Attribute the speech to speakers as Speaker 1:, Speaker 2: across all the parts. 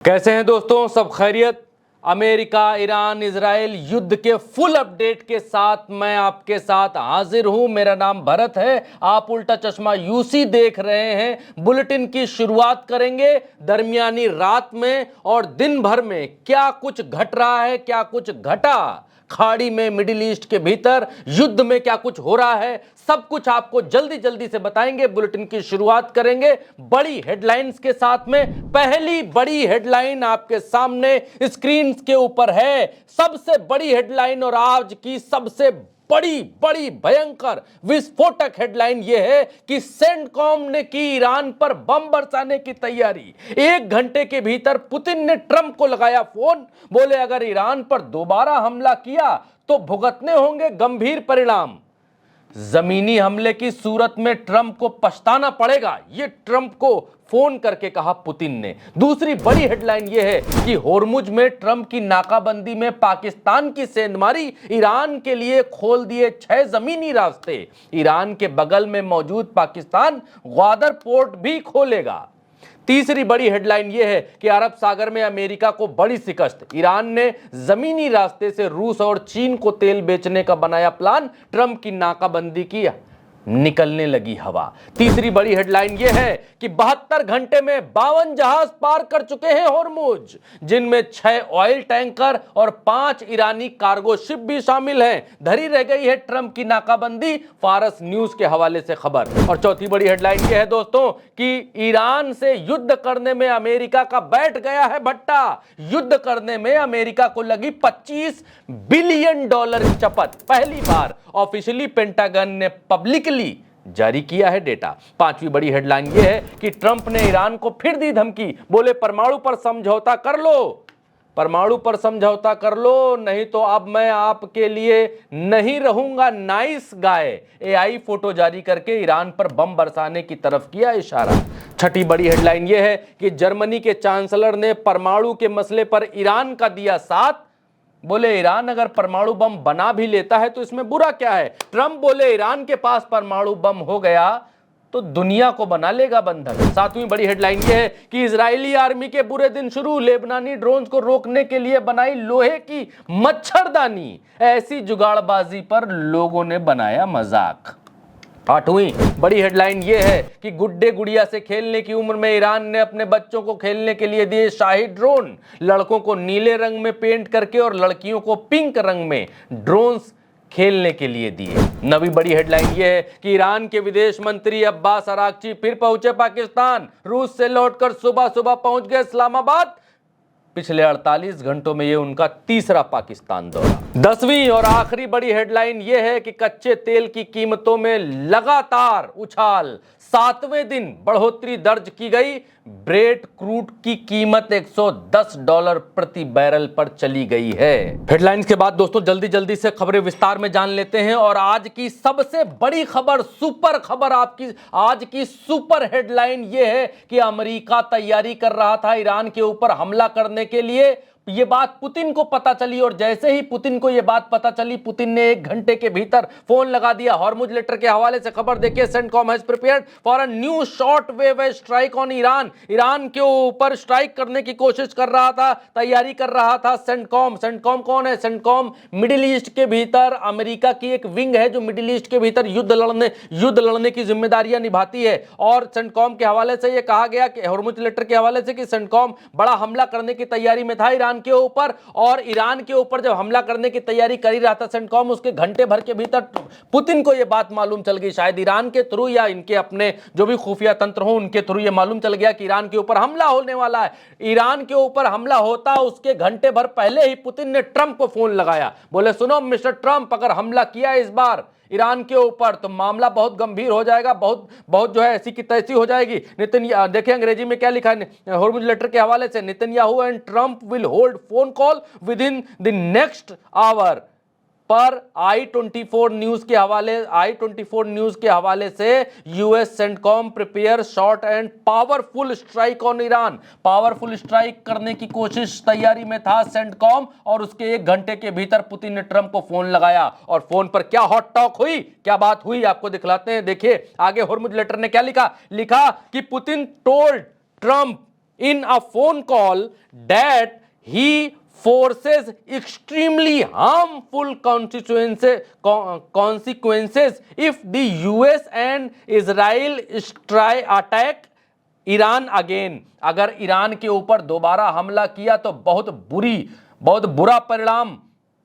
Speaker 1: कैसे हैं दोस्तों, सब खैरियत। अमेरिका ईरान इजराइल युद्ध के फुल अपडेट के साथ मैं आपके साथ हाजिर हूं। मेरा नाम भरत है, आप उल्टा चश्मा यूसी देख रहे हैं। बुलेटिन की शुरुआत करेंगे दरमियानी रात में और दिन भर में क्या कुछ घट रहा है, क्या कुछ घटा खाड़ी में, मिडिल ईस्ट के भीतर युद्ध में क्या कुछ हो रहा है, सब कुछ आपको जल्दी जल्दी से बताएंगे। बुलेटिन की शुरुआत करेंगे बड़ी हेडलाइंस के साथ में। पहली बड़ी हेडलाइन आपके सामने स्क्रीन के ऊपर है, सबसे बड़ी हेडलाइन और आज की सबसे बड़ी बड़ी भयंकर विस्फोटक हेडलाइन यह है कि सेंटकॉम ने की ईरान पर बम बरसाने की तैयारी। 1 घंटे के भीतर पुतिन ने ट्रंप को लगाया फोन, बोले अगर ईरान पर दोबारा हमला किया तो भुगतने होंगे गंभीर परिणाम। जमीनी हमले की सूरत में ट्रंप को पछताना पड़ेगा, यह ट्रंप को फोन करके कहा पुतिन ने। दूसरी बड़ी हेडलाइन यह है कि होर्मुज में ट्रंप की नाकाबंदी में पाकिस्तान की सेंधमारी, ईरान के लिए खोल दिए 6 जमीनी रास्ते। ईरान के बगल में मौजूद पाकिस्तान ग्वादर पोर्ट भी खोलेगा। तीसरी बड़ी हेडलाइन यह है कि अरब सागर में अमेरिका को बड़ी शिकस्त, ईरान ने जमीनी रास्ते से रूस और चीन को तेल बेचने का बनाया प्लान, ट्रंप की नाकाबंदी की निकलने लगी हवा। तीसरी बड़ी हेडलाइन यह है कि 72 घंटे में 52 जहाज पार कर चुके हैं होर्मुज, जिनमें 6 ऑयल टैंकर और 5 ईरानी कार्गो शिप भी शामिल हैं। धरी रह गई है ट्रंप की नाकाबंदी, फारस न्यूज के हवाले से खबर। और चौथी बड़ी हेडलाइन यह है दोस्तों कि ईरान से युद्ध करने में अमेरिका का बैठ गया है भट्टा। युद्ध करने में अमेरिका को लगी $25 बिलियन की चपत। पहली बार ऑफिशियली पेंटागन ने पब्लिकली जारी किया है डेटा। पांचवी बड़ी हेडलाइन यह है कि ट्रंप ने ईरान को फिर दी धमकी, बोले परमाणु पर समझौता कर लो, परमाणु पर समझौता कर लो, नहीं तो अब मैं आपके लिए नहीं रहूंगा नाइस गाय। एआई फोटो जारी करके ईरान पर बम बरसाने की तरफ किया इशारा। छठी बड़ी हेडलाइन यह है कि जर्मनी के चांसलर ने परमाणु के मसले पर ईरान का दिया साथ, बोले ईरान अगर परमाणु बम बना भी लेता है तो इसमें बुरा क्या है। ट्रंप बोले ईरान के पास परमाणु बम हो गया तो दुनिया को बना लेगा बंधक। सातवीं बड़ी हेडलाइन यह है कि इजरायली आर्मी के बुरे दिन शुरू, लेबनानी ड्रोन्स को रोकने के लिए बनाई लोहे की मच्छरदानी। ऐसी जुगाड़बाजी पर लोगों ने बनाया मजाक। आठवीं बड़ी हेडलाइन यह है कि गुड्डे गुड़िया से खेलने की उम्र में ईरान ने अपने बच्चों को खेलने के लिए दिए शाही ड्रोन, लड़कों को नीले रंग में पेंट करके और लड़कियों को पिंक रंग में ड्रोन्स खेलने के लिए दिए। नवी बड़ी हेडलाइन यह है कि ईरान के विदेश मंत्री अब्बास अरागची फिर पहुंचे पाकिस्तान, रूस से लौटकर सुबह सुबह पहुंच गए इस्लामाबाद। पिछले 48 घंटों में यह उनका तीसरा पाकिस्तान दौरा। 10वीं और आखिरी बड़ी हेडलाइन यह है कि कच्चे तेल की कीमतों में लगातार उछाल, 7वें दिन बढ़ोतरी दर्ज की गई। ब्रेट क्रूड की कीमत $110 प्रति बैरल पर चली गई है। हेडलाइंस के बाद दोस्तों जल्दी जल्दी से खबरें विस्तार में जान लेते हैं। और आज की सबसे बड़ी खबर, सुपर खबर, आपकी आज की सुपर हेडलाइन यह है कि अमेरिका तैयारी कर रहा था ईरान के ऊपर हमला करने के लिए। ये बात पुतिन को पता चली और जैसे ही पुतिन को ये बात पता चली, पुतिन ने 1 घंटे के भीतर फोन लगा दिया। हॉर्मुज लेटर के हवाले से खबर देखिए, CENTCOM has prepared for a new short wave strike on Iran. Iran के ऊपर स्ट्राइक करने की कोशिश कर रहा था, तैयारी कर रहा था सेंटकॉम। सेंटकॉम कौन है? सेंटकॉम मिडिल ईस्ट के भीतर अमेरिका की एक विंग है जो मिडिल ईस्ट के भीतर युद्ध लड़ने की जिम्मेदारियां निभाती है। और सेंटकॉम के हवाले से यह कहा गया कि हॉर्मुज लेटर के हवाले से कि सेंटकॉम बड़ा हमला करने की तैयारी में था ईरान के ऊपर। और ईरान के ऊपर जब हमला करने की तैयारी कर ही रहा था सेंटकॉम, उसके घंटे भर के भीतर पुतिन को यह बात मालूम चल गई, शायद ईरान के थ्रू या इनके अपने जो भी खुफिया तंत्र हो उनके थ्रू यह मालूम चल गया कि ईरान के ऊपर हमला होने वाला है। ईरान के ऊपर हमला होता उसके घंटे भर पहले ही पुतिन ने ट्रंप को फोन लगाया, बोले सुनो मिस्टर ट्रंप, अगर हमला किया इस बार ईरान के ऊपर तो मामला बहुत गंभीर हो जाएगा, बहुत जो है ऐसी की तैसी हो जाएगी। देखिए अंग्रेजी में क्या लिखा है हॉर्मुज लेटर के हवाले से, Netanyahu and Trump will hold phone call within the next hour. पर I24 न्यूज के हवाले से US CENTCOM prepare short and powerful strike on Iran. Powerful strike करने की कोशिश तैयारी में था सेंटकॉम और उसके 1 घंटे के भीतर पुतिन ने ट्रंप को फोन लगाया। और फोन पर क्या हॉट टॉक हुई, क्या बात हुई, आपको दिखलाते हैं। देखिए आगे हॉर्मुज लेटर ने क्या लिखा कि Putin told Trump in a phone call that he forces extremely harmful consequences if the US and Israel attack Iran again. अगर ईरान के ऊपर दोबारा हमला किया तो बहुत बुरा परिणाम,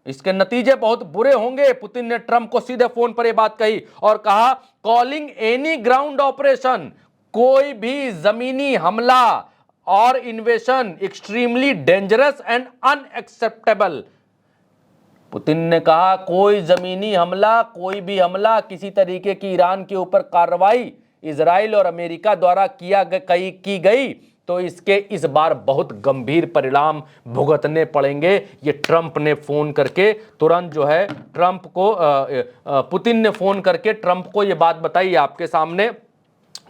Speaker 1: इसके नतीजे बहुत बुरे होंगे। पुतिन ने ट्रंप को सीधे फोन पर यह बात कही और कहा, कॉलिंग एनी ग्राउंड ऑपरेशन, कोई भी जमीनी हमला और इन्वेशन, extremely dangerous and unacceptable. Putin ने कहा कोई जमीनी हमला, कोई भी हमला, किसी तरीके की ईरान के ऊपर कार्रवाई इजराइल और अमेरिका द्वारा की गई तो इसके इस बार बहुत गंभीर परिणाम भुगतने पड़ेंगे। ये ट्रंप ने फोन करके तुरंत जो है पुतिन ने फोन करके ट्रंप को ये बात बताई, आपके सामने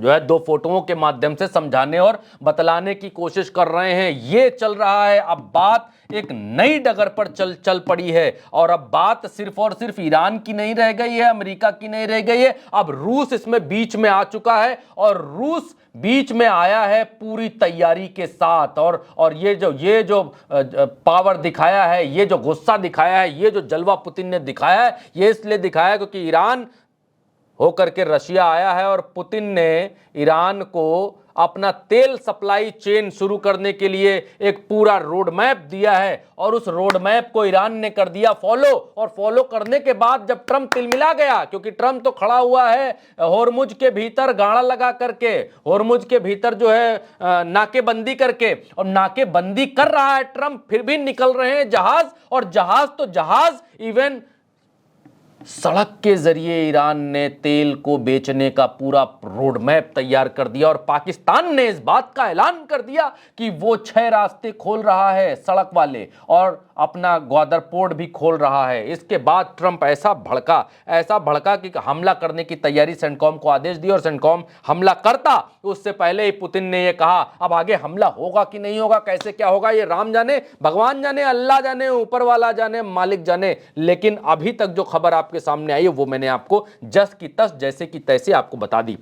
Speaker 1: जो है 2 फोटोओं के माध्यम से समझाने और बतलाने की कोशिश कर रहे हैं। ये चल रहा है, अब बात एक नई डगर पर चल पड़ी है और अब बात सिर्फ और सिर्फ ईरान की नहीं रह गई है, अमेरिका की नहीं रह गई है, अब रूस इसमें बीच में आ चुका है और रूस बीच में आया है पूरी तैयारी के साथ। और ये जो पावर दिखाया है, ये जो गुस्सा दिखाया है, ये जो जलवा पुतिन ने दिखाया है, ये इसलिए दिखाया है क्योंकि ईरान होकर के रशिया आया है और पुतिन ने ईरान को अपना तेल सप्लाई चेन शुरू करने के लिए एक पूरा रोड मैप दिया है और उस रोड मैप को ईरान ने कर दिया फॉलो। और फॉलो करने के बाद जब ट्रंप तिलमिला गया, क्योंकि ट्रंप तो खड़ा हुआ है होर्मुज के भीतर गाड़ा लगा करके, होर्मुज के भीतर जो है नाकेबंदी करके, और नाकेबंदी कर रहा है ट्रंप, फिर भी निकल रहे हैं जहाज, और जहाज इवन सड़क के जरिए ईरान ने तेल को बेचने का पूरा रोड मैप तैयार कर दिया और पाकिस्तान ने इस बात का ऐलान कर दिया कि वो 6 रास्ते खोल रहा है सड़क वाले और अपना ग्वादर पोर्ट भी खोल रहा है। इसके बाद ट्रंप ऐसा भड़का कि हमला करने की तैयारी सेंटकॉम को आदेश दिया और सेंटकॉम हमला करता उससे पहले ही पुतिन ने यह कहा अब आगे हमला होगा कि नहीं होगा, कैसे क्या होगा, ये राम जाने, भगवान जाने, अल्लाह जाने, ऊपर वाला जाने, मालिक जाने। लेकिन अभी तक जो खबर आपके सामने आई है वो मैंने आपको जस की तस, जैसे की तैसे आपको बता दी।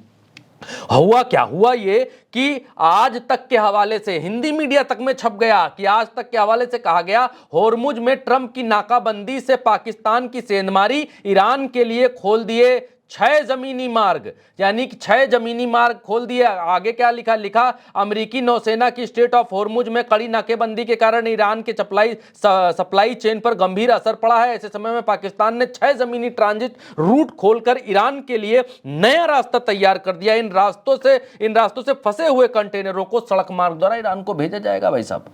Speaker 1: हुआ क्या हुआ ये कि आज तक के हवाले से हिंदी मीडिया तक में छप गया कि आज तक के हवाले से कहा गया होर्मुज में ट्रंप की नाकाबंदी से पाकिस्तान की सेंधमारी ईरान के लिए खोल दिए 6 जमीनी मार्ग, यानी कि 6 जमीनी मार्ग खोल दिए। आगे क्या लिखा अमेरिकी नौसेना की स्ट्रेट ऑफ होर्मुज में कड़ी नाकेबंदी के कारण ईरान के सप्लाई चेन पर गंभीर असर पड़ा है। ऐसे समय में पाकिस्तान ने 6 जमीनी ट्रांजिट रूट खोलकर ईरान के लिए नया रास्ता तैयार कर दिया। इन रास्तों से फंसे हुए कंटेनरों को सड़क मार्ग द्वारा ईरान को भेजा जाएगा। भाई साहब,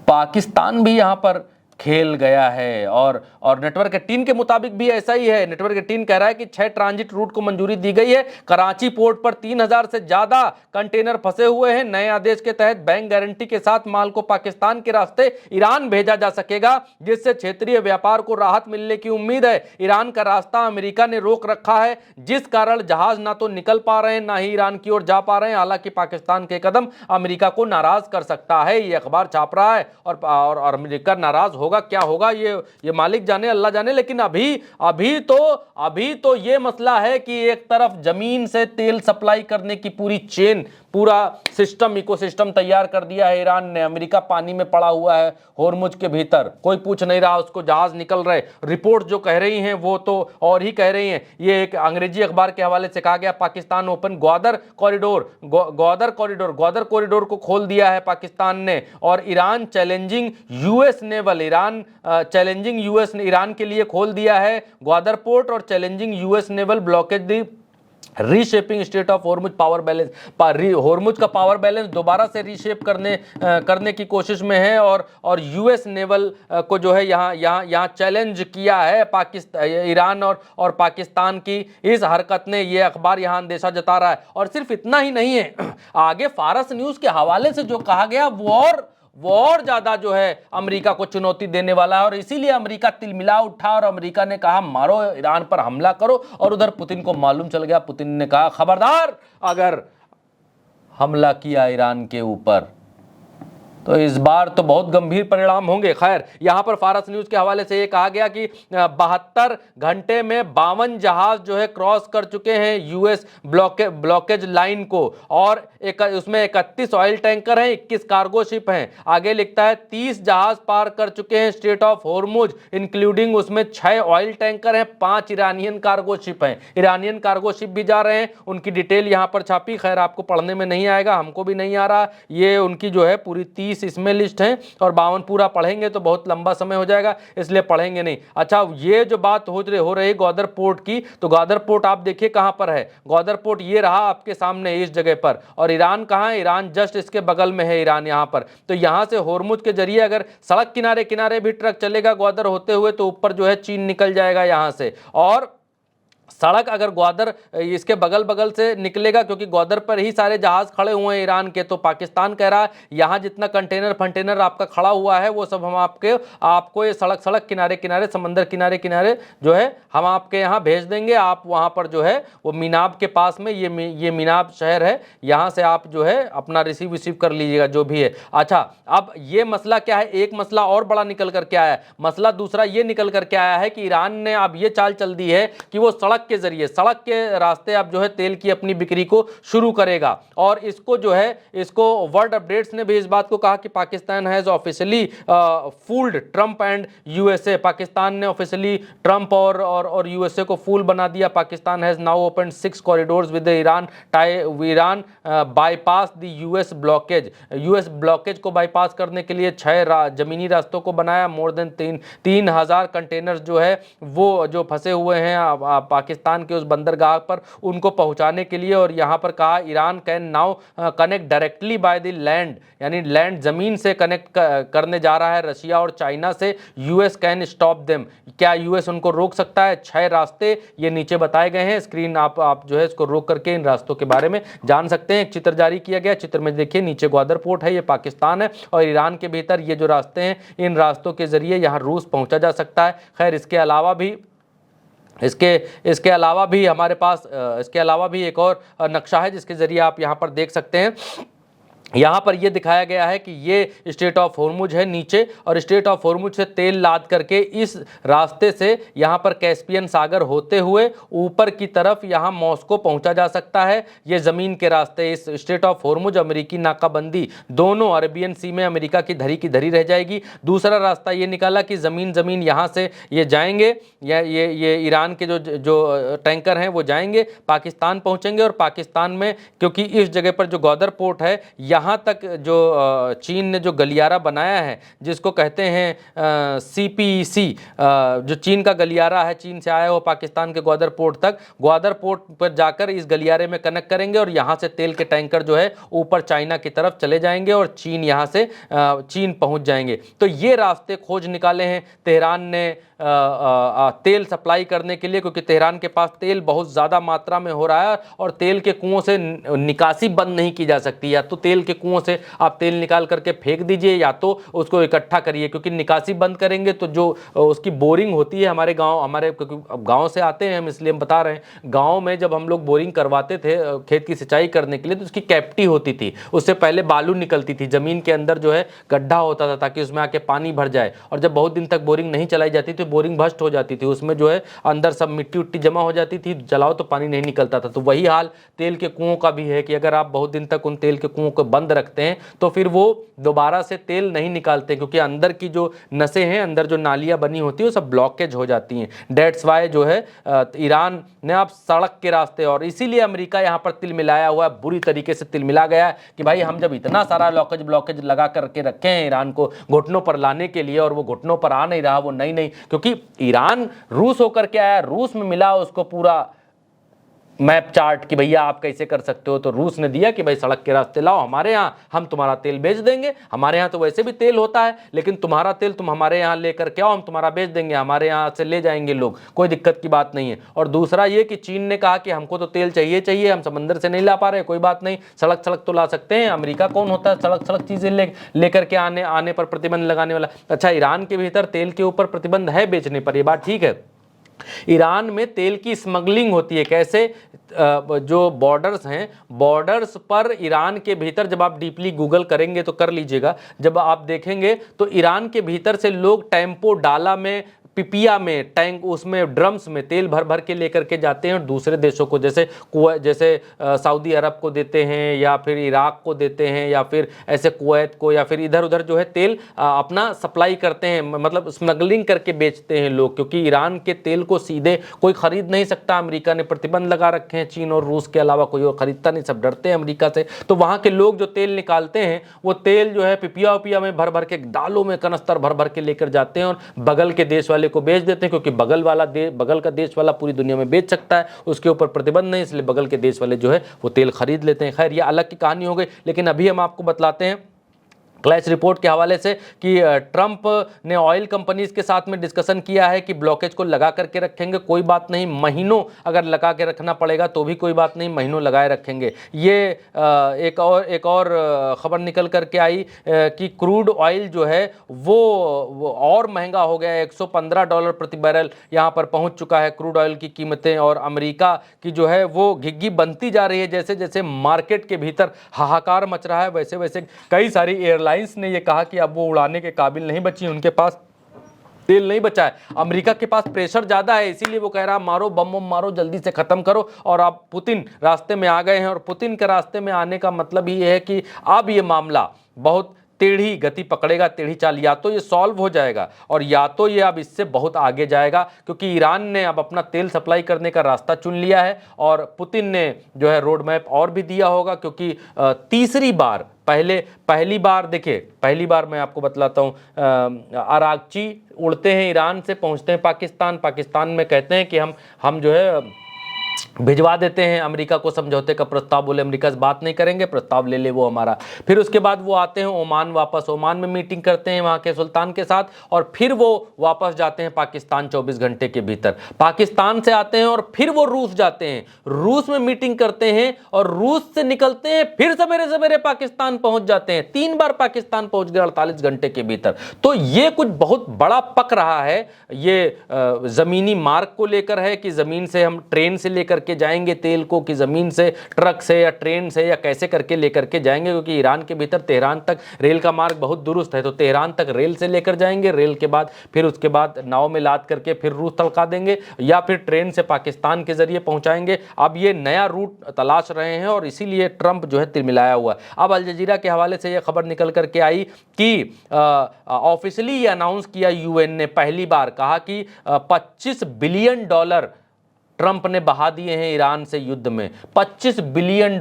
Speaker 1: पाकिस्तान भी यहां पर खेल गया है और नेटवर्क 18 के मुताबिक भी ऐसा ही है। नेटवर्क 18 कह रहा है कि 6 ट्रांजिट रूट को मंजूरी दी गई है। कराची पोर्ट पर 3000 से ज्यादा कंटेनर फंसे हुए हैं। नए आदेश के तहत बैंक गारंटी के साथ माल को पाकिस्तान के रास्ते ईरान भेजा जा सकेगा, जिससे क्षेत्रीय व्यापार को राहत मिलने की उम्मीद है। ईरान का रास्ता अमेरिका ने रोक रखा है, जिस कारण जहाज ना तो निकल पा रहे हैं ना ही ईरान की ओर जा पा रहे हैं। हालांकि पाकिस्तान के कदम अमेरिका को नाराज कर सकता है, ये अखबार छाप रहा है और अमेरिका नाराज होगा, क्या होगा ये मालिक जाने, अल्लाह जाने। लेकिन अभी तो ये मसला है कि एक तरफ जमीन से तेल सप्लाई करने की पूरी चेन, पूरा सिस्टम, इकोसिस्टम तैयार कर दिया है ईरान ने। अमेरिका पानी में पड़ा हुआ है होर्मुज के भीतर, कोई पूछ नहीं रहा उसको, जहाज निकल रहे। रिपोर्ट जो कह रही हैं वो तो और ही कह रही हैं। ये एक अंग्रेजी अखबार के हवाले से कहा गया पाकिस्तान ओपन ग्वादर कॉरिडोर को खोल दिया है पाकिस्तान ने। और ईरान चैलेंजिंग यूएस ने ईरान के लिए खोल दिया है ग्वादर पोर्ट और challenging US naval blockage the reshaping state of Hormuz power balance. Hormuz का पावर बैलेंस दोबारा से रीशेप करने की कोशिश में है और यूएस नेवल को जो है यहाँ चैलेंज किया है पाकिस्तान, ईरान और पाकिस्तान की इस हरकत ने, ये अखबार यहाँ अंदेशा जता रहा है। और सिर्फ इतना ही नहीं है, आगे फारस न्यूज के हवाले से जो कहा गया वो और ज्यादा जो है अमेरिका को चुनौती देने वाला है। और इसीलिए अमेरिका तिलमिला उठा और अमेरिका ने कहा मारो, ईरान पर हमला करो। और उधर पुतिन को मालूम चल गया, पुतिन ने कहा खबरदार, अगर हमला किया ईरान के ऊपर तो इस बार तो बहुत गंभीर परिणाम होंगे। खैर, यहां पर फारस न्यूज के हवाले से ये कहा गया कि 72 घंटे में 52 जहाज जो है क्रॉस कर चुके हैं यूएस ब्लॉकेज लाइन को, और उसमें 31 ऑयल टैंकर हैं, 21 कार्गो शिप हैं। आगे लिखता है 30 जहाज पार कर चुके हैं स्ट्रेट ऑफ हॉर्मुज, इंक्लूडिंग उसमें 6 ऑयल टैंकर हैं, 5 ईरानियन कार्गो शिप हैं। ईरानियन कार्गो शिप भी जा रहे हैं, उनकी डिटेल यहां पर छापी। खैर, आपको पढ़ने में नहीं आएगा, हमको भी नहीं आ रहा। ये उनकी जो है पूरी 30 इसमें लिस्ट है, और 52 पूरा पढ़ेंगे तो बहुत लंबा समय हो जाएगा, इसलिए पढ़ेंगे नहीं। अच्छा, ये जो बात हो रही ग्वादर पोर्ट की, तो ग्वादर पोर्ट आप देखिए कहां पर है। ग्वादर पोर्ट ये रहा आपके सामने इस जगह पर, और ईरान कहां है? ईरान जस्ट इसके बगल में है, ईरान यहां पर। तो यहां से होर्मुज के जरिए अगर सड़क किनारे किनारे भी ट्रक चलेगा ग्वादर होते हुए, तो ऊपर जो है चीन निकल जाएगा यहां से। और सड़क अगर ग्वादर इसके बगल बगल से निकलेगा, क्योंकि ग्वादर पर ही सारे जहाज खड़े हुए हैं ईरान के, तो पाकिस्तान कह रहा है यहां जितना कंटेनर फंटेनर आपका खड़ा हुआ है वो सब हम आपको ये सड़क किनारे किनारे, समंदर किनारे किनारे जो है हम आपके यहां भेज देंगे। आप वहां पर जो है वो मीनाब के पास में, ये मीनाब शहर है, यहां से आप जो है अपना रिसीव कर लीजिएगा जो भी है। अच्छा, अब ये मसला क्या है? एक मसला और बड़ा निकल करके आया है। मसला दूसरा ये निकल करके आया है कि ईरान ने अब ये चाल चल दी है कि वो सड़क के जरिए, सड़क के रास्ते अब जो है तेल की अपनी बिक्री को शुरू करेगा। और इसको जो है, इसको वर्ल्ड अपडेट्स ने भी इस बात को कहा कि Pakistan has officially fooled Trump and USA. Pakistan ने ऑफिशियली ट्रंप और यूएसए को फूल बना दिया। Pakistan has now opened 6 corridors with Iran bypass the US blockage. US blockage को बाईपास करने के लिए 6 जमीनी रास्तों को बनाया। मोर देन 3,000 कंटेनर्स जो है वो जो फंसे हुए हैं पाकिस्तान के उस बंदरगाह पर, उनको पहुंचाने के लिए। और यहां पर कहा Iran can now connect directly by the land, यानी लैंड जमीन से कनेक्ट करने जा रहा है रशिया और चाइना से। यूएस कैन स्टॉप देम, क्या यूएस उनको रोक सकता है? 6 रास्ते ये नीचे बताए गए हैं, स्क्रीन आप जो है इसको रोक करके इन रास्तों के बारे में जान सकते हैं। एक चित्र जारी किया गया, चित्र में देखिए नीचे ग्वादर पोर्ट है, ये पाकिस्तान है, और ईरान के भीतर ये जो रास्ते हैं, इन रास्तों के जरिए यहाँ रूस पहुंचा जा सकता है। खैर, इसके अलावा भी हमारे पास इसके अलावा भी एक और नक्शा है जिसके जरिए आप यहाँ पर देख सकते हैं। यहाँ पर यह दिखाया गया है कि ये स्ट्रेट ऑफ हॉर्मुज है नीचे, और स्ट्रेट ऑफ हॉर्मुज से तेल लाद करके इस रास्ते से यहाँ पर कैस्पियन सागर होते हुए ऊपर की तरफ यहाँ मॉस्को पहुँचा जा सकता है। ये ज़मीन के रास्ते, इस स्ट्रेट ऑफ हॉर्मुज, अमेरिकी नाकाबंदी, दोनों अरेबियन सी में अमेरिका की धरी रह जाएगी। दूसरा रास्ता ये निकाला कि ज़मीन यहाँ से ये जाएंगे, ये ईरान के जो टैंकर हैं वो जाएंगे, पाकिस्तान पहुँचेंगे, और पाकिस्तान में क्योंकि इस जगह पर जो ग्वादर पोर्ट है, यहाँ तक जो चीन ने जो गलियारा बनाया है जिसको कहते हैं CPEC, जो चीन का गलियारा है, चीन से आया हुआ पाकिस्तान के ग्वादर पोर्ट तक, ग्वादर पोर्ट पर जाकर इस गलियारे में कनेक्ट करेंगे, और यहाँ से तेल के टैंकर जो है ऊपर चाइना की तरफ चले जाएंगे, और चीन यहाँ से चीन पहुँच जाएंगे। तो ये रास्ते खोज निकाले हैं तेहरान ने तेल सप्लाई करने के लिए, क्योंकि तेहरान के पास तेल बहुत ज़्यादा मात्रा में हो रहा है, और तेल के कुओं से निकासी बंद नहीं की जा सकती। या तो तेल के कुओं से आप तेल निकाल करके फेंक दीजिए, या तो उसको इकट्ठा करिए, क्योंकि निकासी बंद करेंगे तो जो उसकी बोरिंग होती है हमारे क्योंकि गाँव से आते हैं हम, इसलिए हम बता रहे हैं, गाँव में जब हम लोग बोरिंग करवाते थे खेत की सिंचाई करने के लिए, तो उसकी कैप्टी होती थी, उससे पहले बालू निकलती थी, ज़मीन के अंदर जो है गड्ढा होता था ताकि उसमें आके पानी भर जाए, और जब बहुत दिन तक बोरिंग नहीं चलाई जाती थी, बोरिंग भ्रष्ट हो जाती थी, उसमें जो है अंदर सब मिट्टी उट्टी जमा हो जाती थी, जलाओ तो पानी नहीं निकलता था। तो वही हाल तेल के कुओं का भी है कि अगर आप बहुत दिन तक उन तेल के कुओं को बंद रखते हैं तो फिर वो दोबारा से तेल नहीं निकालते, क्योंकि अंदर की जो नसें हैं, अंदर जो नालियां बनी होती है, वो सब ब्लॉकेज हो जाती हैं। डेट्स वाई जो है ईरान ने अब सड़क के रास्ते, और इसीलिए अमेरिका यहाँ पर तिल मिलाया हुआ है, बुरी तरीके से तिल मिला गया है कि भाई हम जब इतना सारा ब्लॉकेज लगा करके रखे हैं ईरान को घुटनों पर लाने के लिए, और वो घुटनों पर आ नहीं रहा, वो नहीं, क्योंकि ईरान रूस होकर के आया, रूस में मिला उसको पूरा मैप चार्ट कि भैया आप कैसे कर सकते हो, तो रूस ने दिया कि भाई सड़क के रास्ते लाओ, हमारे यहाँ हम तुम्हारा तेल बेच देंगे, हमारे यहाँ तो वैसे भी तेल होता है, लेकिन तुम्हारा तेल तुम हमारे यहाँ लेकर के आओ, हम तुम्हारा बेच देंगे, हमारे यहाँ से ले जाएंगे लोग, कोई दिक्कत की बात नहीं है। और दूसरा ये कि चीन ने कहा कि हमको तो तेल चाहिए, हम समंदर से नहीं ला पा रहे, कोई बात नहीं, सड़क तो ला सकते हैं। अमेरिका कौन होता है सड़क चीज़ें लेकर के आने पर प्रतिबंध लगाने वाला? अच्छा, ईरान के भीतर तेल के ऊपर प्रतिबंध है बेचने पर, ये बात ठीक है, ईरान में तेल की स्मगलिंग होती है। कैसे? जो बॉर्डर्स हैं, बॉर्डर्स पर ईरान के भीतर, जब आप डीपली गूगल करेंगे तो कर लीजिएगा, जब आप देखेंगे तो ईरान के भीतर से लोग टेम्पो डाला में, पिपिया में, टैंक, उसमें ड्रम्स में तेल भर भर के लेकर के जाते हैं और दूसरे देशों को, जैसे सऊदी अरब को देते हैं, या फिर इराक को देते हैं, या फिर ऐसे कुवैत को, या फिर इधर उधर जो है तेल अपना सप्लाई करते हैं, मतलब स्मगलिंग करके बेचते हैं लोग, क्योंकि ईरान के तेल को सीधे कोई खरीद नहीं सकता। अमेरिका ने प्रतिबंध लगा रखे हैं, चीन और रूस के अलावा कोई और खरीदता नहीं, सब डरते हैं अमेरिका से। तो वहाँ के लोग जो तेल निकालते हैं वो तेल जो है पिपिया उपिया में भर भर के, दालों में कनस्तर भर भर के लेकर जाते हैं और बगल के देश वाले को बेच देते हैं, क्योंकि बगल का देश वाला पूरी दुनिया में बेच सकता है, उसके ऊपर प्रतिबंध नहीं, इसलिए बगल के देश वाले जो है वो तेल खरीद लेते हैं। खैर, ये अलग की कहानी हो गई, लेकिन अभी हम आपको बतलाते हैं क्लैश रिपोर्ट के हवाले से कि ट्रंप ने ऑयल कंपनीज के साथ में डिस्कशन किया है कि ब्लॉकेज को लगा करके रखेंगे, कोई बात नहीं, महीनों अगर लगा के रखना पड़ेगा तो भी कोई बात नहीं, महीनों लगाए रखेंगे। ये एक और खबर निकल करके आई कि क्रूड ऑयल जो है वो और महंगा हो गया है, $115 प्रति बैरल यहाँ पर पहुँच चुका है क्रूड ऑयल की कीमतें, और अमेरिका की जो है वो घिघी बनती जा रही है। जैसे जैसे मार्केट के भीतर हाहाकार मच रहा है, वैसे वैसे कई सारी एयरलाइंस ने ये कहा कि अब वो उड़ाने के काबिल नहीं बची, उनके पास तेल नहीं बचा है। अमेरिका के पास प्रेशर ज्यादा है, इसीलिए वो कह रहा है मारो बम मारो, जल्दी से खत्म करो। और अब पुतिन रास्ते में आ गए हैं, और पुतिन के रास्ते में आने का मतलब ये है कि अब ये मामला बहुत टेढ़ी गति पकड़ेगा, टेढ़ी चाल, या तो ये सॉल्व हो जाएगा और या तो ये अब इससे बहुत आगे जाएगा, क्योंकि ईरान ने अब अपना तेल सप्लाई करने का रास्ता चुन लिया है और पुतिन ने जो है रोड मैप और भी दिया होगा, क्योंकि तीसरी बार, पहली बार देखिए, पहली बार मैं आपको बतलाता हूँ, अरागची उड़ते हैं ईरान से, पहुँचते हैं पाकिस्तान में कहते हैं कि हम जो है भिजवा देते हैं अमेरिका को समझौते का प्रस्ताव, बोले अमेरिका से बात नहीं करेंगे, प्रस्ताव ले ले वो हमारा। फिर उसके बाद वो आते हैं ओमान, वापस ओमान में मीटिंग करते हैं वहाँ के सुल्तान के साथ, और फिर वो वापस जाते हैं पाकिस्तान 24 घंटे के भीतर। पाकिस्तान से आते हैं और फिर वो रूस जाते हैं, रूस में मीटिंग करते हैं और रूस से निकलते हैं, फिर सवेरे सवेरे पाकिस्तान पहुंच जाते हैं। 3 बार पाकिस्तान पहुंच गए 48 घंटे के भीतर। तो ये कुछ बहुत बड़ा पक रहा है, ये जमीनी मार्ग को लेकर है कि जमीन से हम ट्रेन से लेकर के जाएंगे तेल को, कि जमीन से ट्रक से या ट्रेन से या कैसे करके लेकर के जाएंगे, क्योंकि ईरान के भीतर तेहरान तक रेल का मार्ग बहुत दुरुस्त है, तो तेहरान तक रेल से लेकर जाएंगे, रेल के बाद फिर उसके बाद नाव में लाद करके फिर रूस तड़का देंगे, या फिर ट्रेन से पाकिस्तान के जरिए पहुंचाएंगे। अब ये नया रूट तलाश रहे हैं और इसीलिए ट्रंप जो है तिलमिलाया हुआ है। अब अल जजीरा के हवाले से यह खबर निकल करके आई कि ऑफिशियली ये अनाउंस किया यूएन ने, पहली बार कहा कि $25 बिलियन ट्रंप ने बहा दिए हैं ईरान से युद्ध में। $25 बिलियन,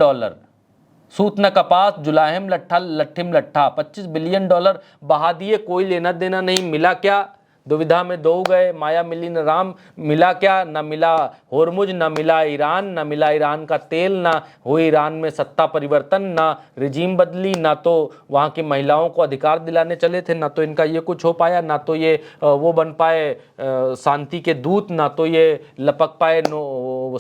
Speaker 1: सूत न कपास जुलाहिम लट्ठा लट्ठिम लट्ठा, $25 बिलियन बहा दिए, कोई लेना देना नहीं। मिला क्या? दुविधा में दो गए, माया मिली न राम, मिला क्या? न मिला होरमुज, न मिला ईरान, न मिला ईरान का तेल, ना हुई ईरान में सत्ता परिवर्तन, ना रिजीम बदली, ना तो वहाँ की महिलाओं को अधिकार दिलाने चले थे, ना तो इनका ये कुछ हो पाया, ना तो ये वो बन पाए शांति के दूत, ना तो ये लपक पाए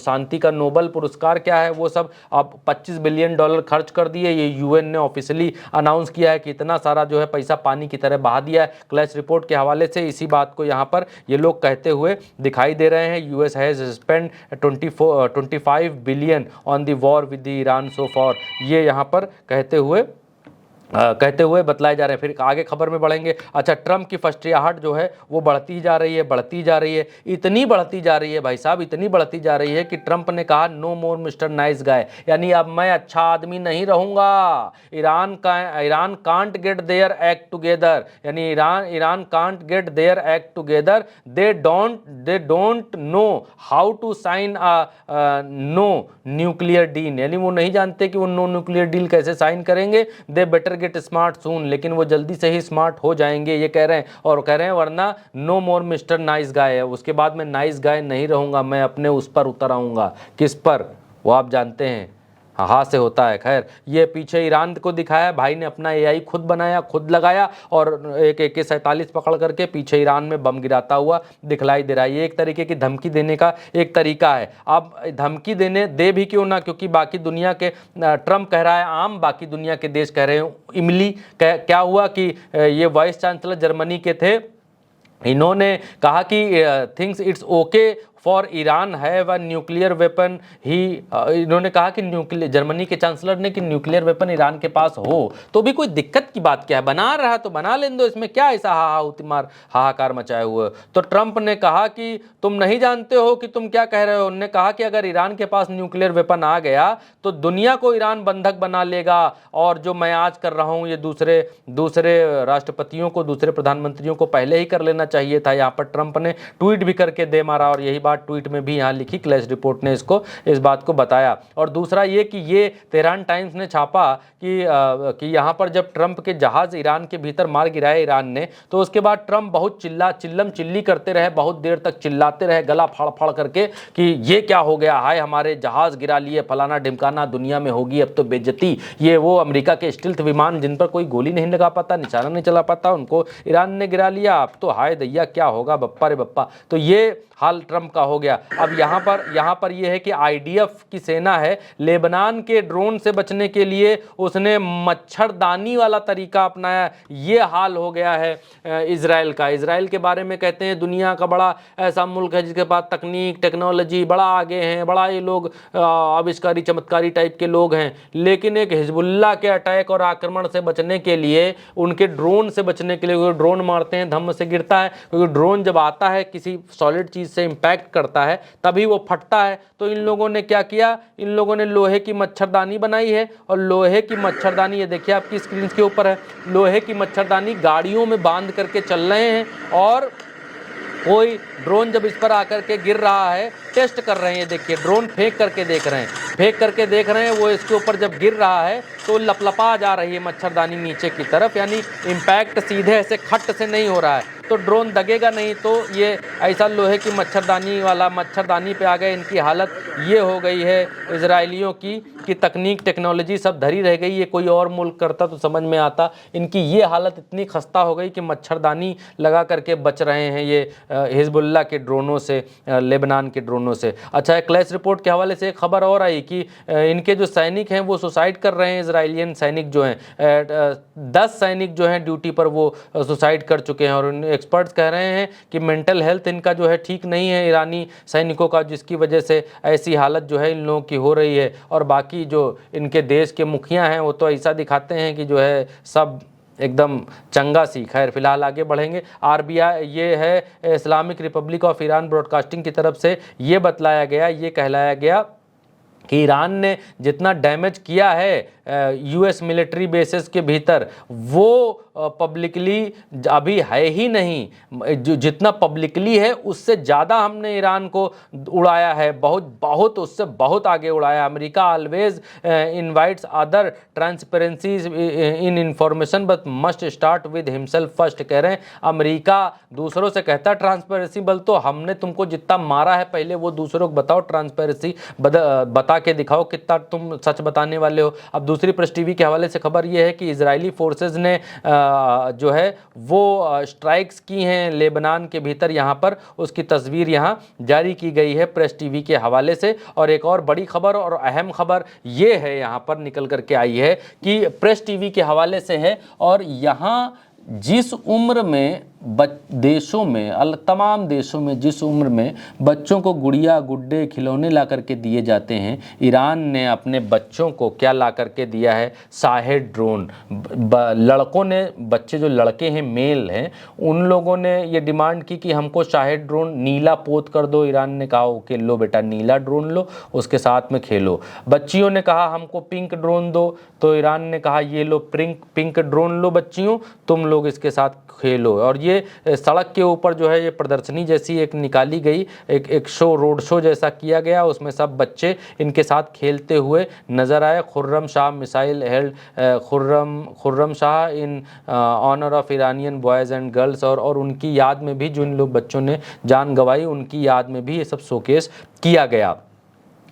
Speaker 1: शांति का नोबल पुरस्कार क्या है वो सब। अब $25 बिलियन खर्च कर दिए, ये यूएन ने ऑफिशियली अनाउंस किया है कि इतना सारा जो है पैसा पानी की तरह बहा दिया है। क्लैश रिपोर्ट के हवाले से इसी बात को यहाँ पर ये लोग कहते हुए दिखाई दे रहे हैं। US has spend 25 billion on the war with the Iran so for, ये यहाँ पर कहते हुए बतलाए जा रहे हैं। फिर आगे खबर में बढ़ेंगे। अच्छा, ट्रंप की फस्टियाहट जो है वो बढ़ती जा रही है, इतनी बढ़ती जा रही है भाई साहब, इतनी बढ़ती जा रही है कि ट्रंप ने कहा no more mister nice guy, यानी अब मैं अच्छा आदमी नहीं रहूंगा। Iran can't get their act together, यानी Iran can't get their act together, they don't know how to sign no nuclear deal, यानी वो नहीं जानते कि वो नो न्यूक्लियर डील कैसे साइन करेंगे। They better get smart soon, लेकिन वो जल्दी से ही स्मार्ट हो जाएंगे, ये कह रहे हैं। और कह रहे हैं वरना नो मोर मिस्टर नाइस गाय है, उसके बाद मैं नाइस गाय नहीं रहूंगा, मैं अपने उस पर उतर आऊंगा। किस पर? वो आप जानते हैं, हाँ से होता है। खैर, ये पीछे ईरान को दिखाया, भाई ने अपना एआई खुद बनाया, खुद लगाया और एक AK-47 पकड़ करके पीछे ईरान में बम गिराता हुआ दिखलाई दे रहा है। ये एक तरीके की धमकी देने का एक तरीका है। अब धमकी दे भी क्यों ना, क्योंकि बाकी दुनिया के, ट्रंप कह रहा है आम, बाकी दुनिया के देश कह रहे हैं इमली। क्या हुआ कि ये वाइस चांसलर जर्मनी के थे, इन्होंने कहा कि things it's okay for Iran have a nuclear weapon ही, इन्होंने कहा कि न्यूक्लियर, जर्मनी के चांसलर ने, कि न्यूक्लियर वेपन ईरान के पास हो तो भी कोई दिक्कत की बात क्या है, बना रहा तो बना लेने दो, इसमें क्या ऐसा हाहाकार मचाए हुए। तो ट्रंप ने कहा कि तुम नहीं जानते हो कि तुम क्या कह रहे हो। उन्होंने कहा कि अगर ईरान के पास न्यूक्लियर वेपन आ गया तो दुनिया को ईरान बंधक बना लेगा, और जो मैं आज कर रहा हूं ये दूसरे राष्ट्रपतियों को, दूसरे प्रधानमंत्रियों को पहले ही कर लेना चाहिए था। यहां पर ट्रंप ने ट्वीट भी करके दे मारा, और यही बात ट्वीट में भी यहां लिखी, क्लैश रिपोर्ट ने इस बात को बताया। और दूसरा ये कि ये तेहरान टाइम्स ने छापा कि यहां पर जब ट्रंप के जहाज ईरान के भीतर मार गिराए ईरान ने, तो उसके बाद ट्रंप बहुत चिल्लम चिल्ली करते रहे, बहुत देर तक चिल्लाते रहे गला फाड़ फाड़ करके कि ये क्या हो गया, हाय हमारे जहाज गिरा लिए, फलाना ढिमकाना, दुनिया में होगी अब तो बेइज्जती। ये वो अमेरिका के स्टिल्थ विमान जिन पर कोई गोली नहीं लगा पाता, निशाना नहीं चला पाता, उनको ईरान ने गिरा लिया, अब तो हाय दैया क्या होगा बप्पा रे बप्पा। तो ये हाल ट्रंप का हो गया। अब यहाँ पर यह है कि आईडीएफ की सेना है, लेबनान के ड्रोन से बचने के लिए उसने मच्छरदानी वाला तरीका अपनाया। ये हाल हो गया है इजराइल का। इजराइल के बारे में कहते हैं दुनिया का बड़ा ऐसा मुल्क है जिसके पास तकनीक टेक्नोलॉजी बड़ा आगे हैं, बड़ा ये लोग आविष्कारी चमत्कारी टाइप के लोग हैं, लेकिन एक हिजबुल्लाह के अटैक और आक्रमण से बचने के लिए, उनके ड्रोन से बचने के लिए, ड्रोन मारते हैं धम्म से गिरता है, क्योंकि ड्रोन जब आता है किसी सॉलिड चीज से इंपैक्ट करता है तभी वो फटता है। तो इन लोगों ने क्या किया, इन लोगों ने लोहे की मच्छरदानी बनाई है, और लोहे की मच्छरदानी ये देखिए आपकी स्क्रीन के ऊपर है, लोहे की मच्छरदानी गाड़ियों में बांध करके चल रहे हैं, और कोई ड्रोन जब इस पर आकर के गिर रहा है, टेस्ट कर रहे हैं, देखिए ड्रोन फेंक करके देख रहे हैं, वो इसके ऊपर जब गिर रहा है तो लपलपा जा रही है मच्छरदानी नीचे की तरफ, यानी इंपैक्ट सीधे ऐसे खट से नहीं हो रहा है, तो ड्रोन दगेगा नहीं। तो ये ऐसा लोहे की मच्छरदानी पे आ गए। इनकी हालत ये हो गई है इजराइलियों की कि तकनीक टेक्नोलॉजी सब धरी रह गई। ये कोई और मुल्क करता तो समझ में आता, इनकी ये हालत इतनी खस्ता हो गई कि मच्छरदानी लगा करके बच रहे हैं ये हिजबुल्लाह के ड्रोनों से, लेबनान के ड्रोनों से। अच्छा, एक क्लैश रिपोर्ट के हवाले से एक खबर और आई कि इनके जो सैनिक हैं वो सुसाइड कर रहे हैं। इजराइलियन सैनिक जो हैं 10 सैनिक जो हैं ड्यूटी पर वो सुसाइड कर चुके हैं, और एक्सपर्ट्स कह रहे हैं कि मेंटल हेल्थ इनका जो है ठीक नहीं है ईरानी सैनिकों का, जिसकी वजह से ऐसी हालत जो है इन लोगों की हो रही है। और बाकी जो इनके देश के मुखिया हैं वो तो ऐसा दिखाते हैं कि जो है सब एकदम चंगा सी। खैर फिलहाल आगे बढ़ेंगे। आरबीआई ये है Islamic Republic of Iran broadcasting की तरफ से ये बतलाया गया, ये कहलाया गया कि ईरान ने जितना डैमेज किया है यूएस मिलिट्री बेसेस के भीतर वो पब्लिकली अभी है ही नहीं। जो जितना पब्लिकली है उससे ज़्यादा हमने ईरान को उड़ाया है, बहुत उससे बहुत आगे उड़ाया। America always invites other transparency in information but must start with himself first. कह रहे हैं अमेरिका दूसरों से कहता है ट्रांसपेरेंसी, बल तो हमने तुमको जितना मारा है पहले वो दूसरों को बताओ, ट्रांसपेरेंसी बता के दिखाओ कितना तुम सच बताने वाले हो। अब दूसरी प्रेस टीवी के हवाले से खबर यह है कि इजरायली फोर्सेस ने जो है वो स्ट्राइक्स की हैं लेबनान के भीतर, यहाँ पर उसकी तस्वीर यहाँ जारी की गई है प्रेस टीवी के हवाले से। और एक और बड़ी खबर और अहम खबर ये है यहाँ पर निकल करके आई है कि प्रेस टीवी के हवाले से है, और यहाँ जिस उम्र में देशों में तमाम देशों में जिस उम्र में बच्चों को गुड़िया गुड्डे खिलौने ला करके दिए जाते हैं, ईरान ने अपने बच्चों को क्या ला करके दिया है, शाहेद ड्रोन। लड़कों ने, बच्चे जो लड़के हैं मेल हैं, उन लोगों ने ये डिमांड की कि हमको शाहेद ड्रोन नीला पोत कर दो। ईरान ने कहा ओके लो बेटा नीला ड्रोन लो, उसके साथ में खेलो। बच्चियों ने कहा हमको पिंक ड्रोन दो, तो ईरान ने कहा ये लो पिंक ड्रोन लो बच्चियों, तुम लोग इसके साथ खेलो। और ये सड़क के ऊपर जो है ये प्रदर्शनी जैसी एक निकाली गई, एक शो, रोड शो जैसा किया गया, उसमें सब बच्चे इनके साथ खेलते हुए नजर आए। Khorramshahr missile held Khorramshahr in honour of Iranian boys and girls, और उनकी याद में भी जो इन लोग बच्चों ने जान गंवाई उनकी याद में भी ये सब शोकेस किया गया।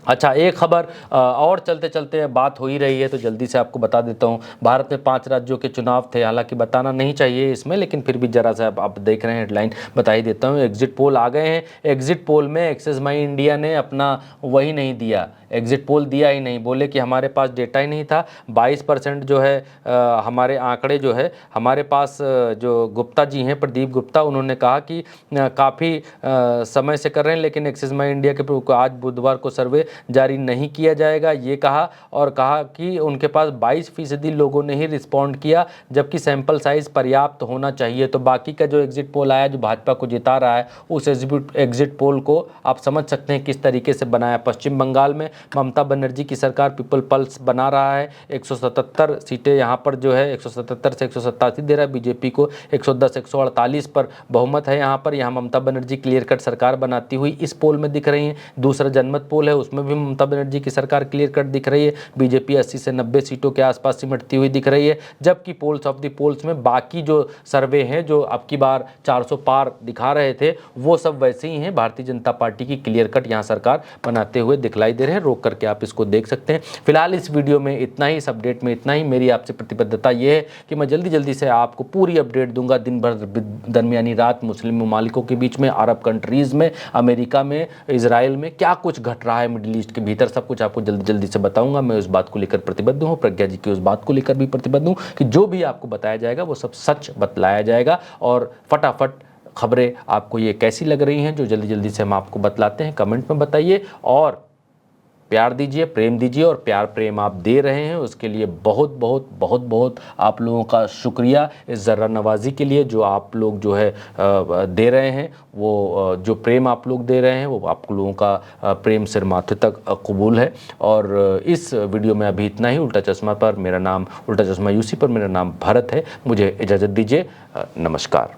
Speaker 1: अच्छा, एक खबर और चलते चलते बात हो ही रही है तो जल्दी से आपको बता देता हूँ। भारत में 5 राज्यों के चुनाव थे, हालांकि बताना नहीं चाहिए इसमें, लेकिन फिर भी ज़रा सा आप देख रहे हैं हेडलाइन बता ही देता हूँ। एग्जिट पोल आ गए हैं। एग्जिट पोल में एक्सिस माई इंडिया ने अपना वही नहीं दिया, एग्जिट पोल दिया ही नहीं, बोले कि हमारे पास डेटा ही नहीं था। 22% जो है हमारे आंकड़े जो है हमारे पास जो गुप्ता जी हैं, प्रदीप गुप्ता, उन्होंने कहा कि काफ़ी समय से कर रहे हैं लेकिन एक्सिस माई इंडिया के आज बुधवार को सर्वे जारी नहीं किया जाएगा, ये कहा। और कहा कि उनके पास 22% लोगों ने ही रिस्पॉन्ड किया, जबकि सैंपल साइज पर्याप्त होना चाहिए। तो बाकी का जो एग्जिट पोल आया जो भाजपा को जिता रहा है, उस एग्जिट पोल को आप समझ सकते हैं किस तरीके से बनाया। पश्चिम बंगाल में ममता बनर्जी की सरकार पीपल पल्स बना रहा है, 177 सीटें यहाँ पर जो है 177 से 187 दे रहा है, बीजेपी को 110 148 पर बहुमत है। यहाँ पर ममता बनर्जी क्लियर कट सरकार बनाती हुई इस पोल में दिख रही है। दूसरा जनमत पोल है, उसमें भी ममता बनर्जी की सरकार क्लियर कट दिख रही है, बीजेपी 80 से 90 सीटों के आसपास सिमटती हुई दिख रही है। जबकि पोल्स ऑफ द पोल्स में बाकी जो सर्वे हैं जो अब की बार 400 पार दिखा रहे थे, वो सब वैसे ही हैं। भारतीय जनता पार्टी की क्लियर कट यहाँ सरकार बनाते हुए दिखलाई दे रहे हैं। रोक करके आप इसको देख सकते हैं। फिलहाल इस वीडियो में इतना ही, इस अपडेट में इतना ही। मेरी आपसे प्रतिबद्धता ये है कि मैं जल्दी से आपको पूरी अपडेट दूंगा, दिन भर दरमियानी रात मुस्लिम ममालिकों के बीच में, अरब कंट्रीज़ में, अमेरिका में, इजराइल में क्या कुछ घट रहा है मिडिल ईस्ट के भीतर, सब कुछ आपको जल्दी से बताऊंगा। मैं उस बात को लेकर प्रतिबद्ध हूँ, प्रज्ञा जी की उस बात को लेकर भी प्रतिबद्ध हूँ कि जो भी आपको बताया जाएगा वो सब सच बतलाया जाएगा। और फटाफट खबरें आपको ये कैसी लग रही हैं जो जल्दी से हम आपको बतलाते हैं, कमेंट में बताइए। और प्यार दीजिए, प्रेम दीजिए, और प्यार प्रेम आप दे रहे हैं उसके लिए बहुत आप लोगों का शुक्रिया। इस ज़र्रा नवाजी के लिए जो आप लोग जो है दे रहे हैं, वो जो प्रेम आप लोग दे रहे हैं वो आप लोगों का प्रेम सिर माथे तक कबूल है। और इस वीडियो में अभी इतना ही। उल्टा चश्मा यूसी पर मेरा नाम भरत है। मुझे इजाज़त दीजिए, नमस्कार।